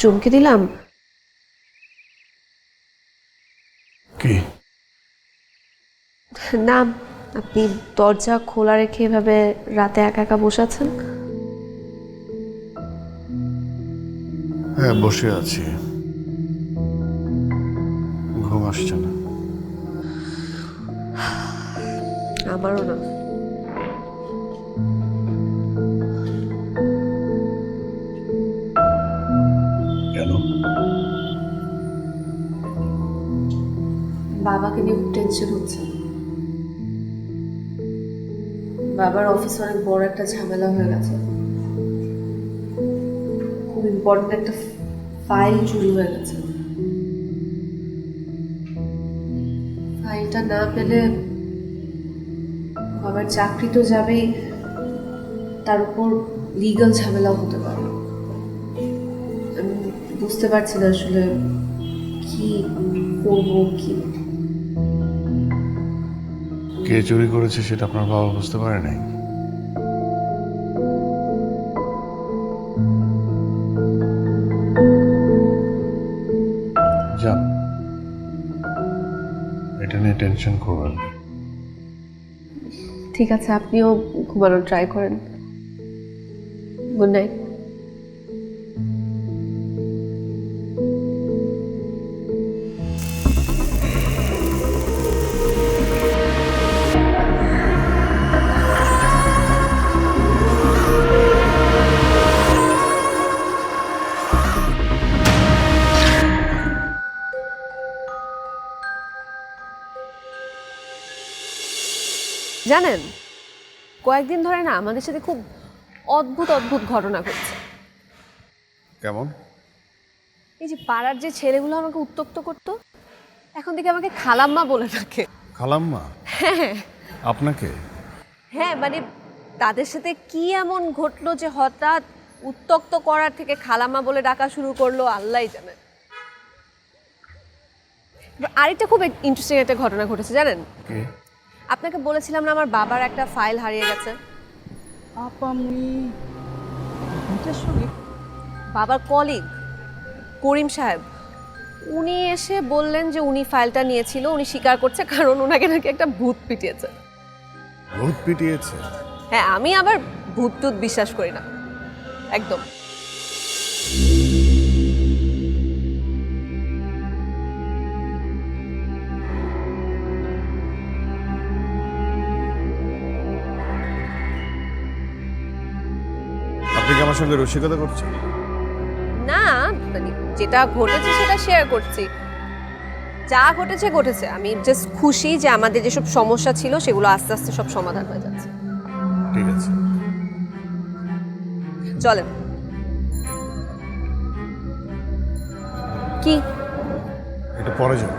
চমকে দিলাম? কি না, আপনি দরজা খোলা রেখে এভাবে রাতে একা একা বসে আছেন। হ্যাঁ, বসে আছি, ঘুম আসছে না। আমারও না। কেন? বাবাকে নিয়ে খুব টেনশন হচ্ছে। বাবার অফিসে অনেক বড় একটা ঝামেলা হয়ে গেছে। খুব ইম্পর্টেন্ট একটা ফাইল চুরি হয়ে গেছে। ফাইলটা না পেলে বাবার চাকরি তো যাবেই, তার উপর লিগ্যাল ঝামেলাও হতে পারে। আমি বুঝতে পারছি না আসলে কি করবো কি। কে চুরি করেছে সেটা আপনার বাবা বুঝতে পারে নাই? যান, এটা নিয়ে টেনশন করবেন। ঠিক আছে, আপনিও ঘুমানোর ট্রাই করেন। Good night. জানেন, কয়েকদিন ধরে না আমাদের সাথে খুব অদ্ভুত অদ্ভুত ঘটনা ঘটছে। কেমন? এই যে পাড়ার যে ছেলেগুলো আমাকে উত্ত্যক্ত করতো, এখন থেকে আমাকে খালাম্মা বলে ডাকে। খালাম্মা? হ্যাঁ আপনাকে? হ্যাঁ, মানে তাদের সাথে কি এমন ঘটলো যে হঠাৎ উত্ত্যক্ত করার থেকে খালাম্মা বলে ডাকা শুরু করলো, আল্লাহই জানে। আরেকটা খুব ইন্টারেস্টিং একটা ঘটনা ঘটেছে জানেন। কে? আপনাকে বলেছিলাম না আমার বাবার একটা ফাইল হারিয়ে গেছে। বাবার কলিগ করিম সাহেব, উনি এসে বললেন যে উনি ফাইলটা নিয়েছিল। উনি স্বীকার করছে, কারণ ওনাকে নাকি একটা ভূত পিটিয়েছে। ভূত পিটিয়েছে? হ্যাঁ, আমি আবার ভূত টুত বিশ্বাস করি না একদম। আপনি কি আমার সঙ্গে রসিকতা করছেন? না, মানে যেটা ঘটেছে সেটা শেয়ার করছি। যা ঘটেছে ঘটেছে, আমি জাস্ট খুশি যে আমাদের যেসব সমস্যা ছিল সেগুলো আস্তে আস্তে সব সমাধান হয়ে যাচ্ছে। ঠিক আছে, চলেন। কি? এটা পরে যাবে।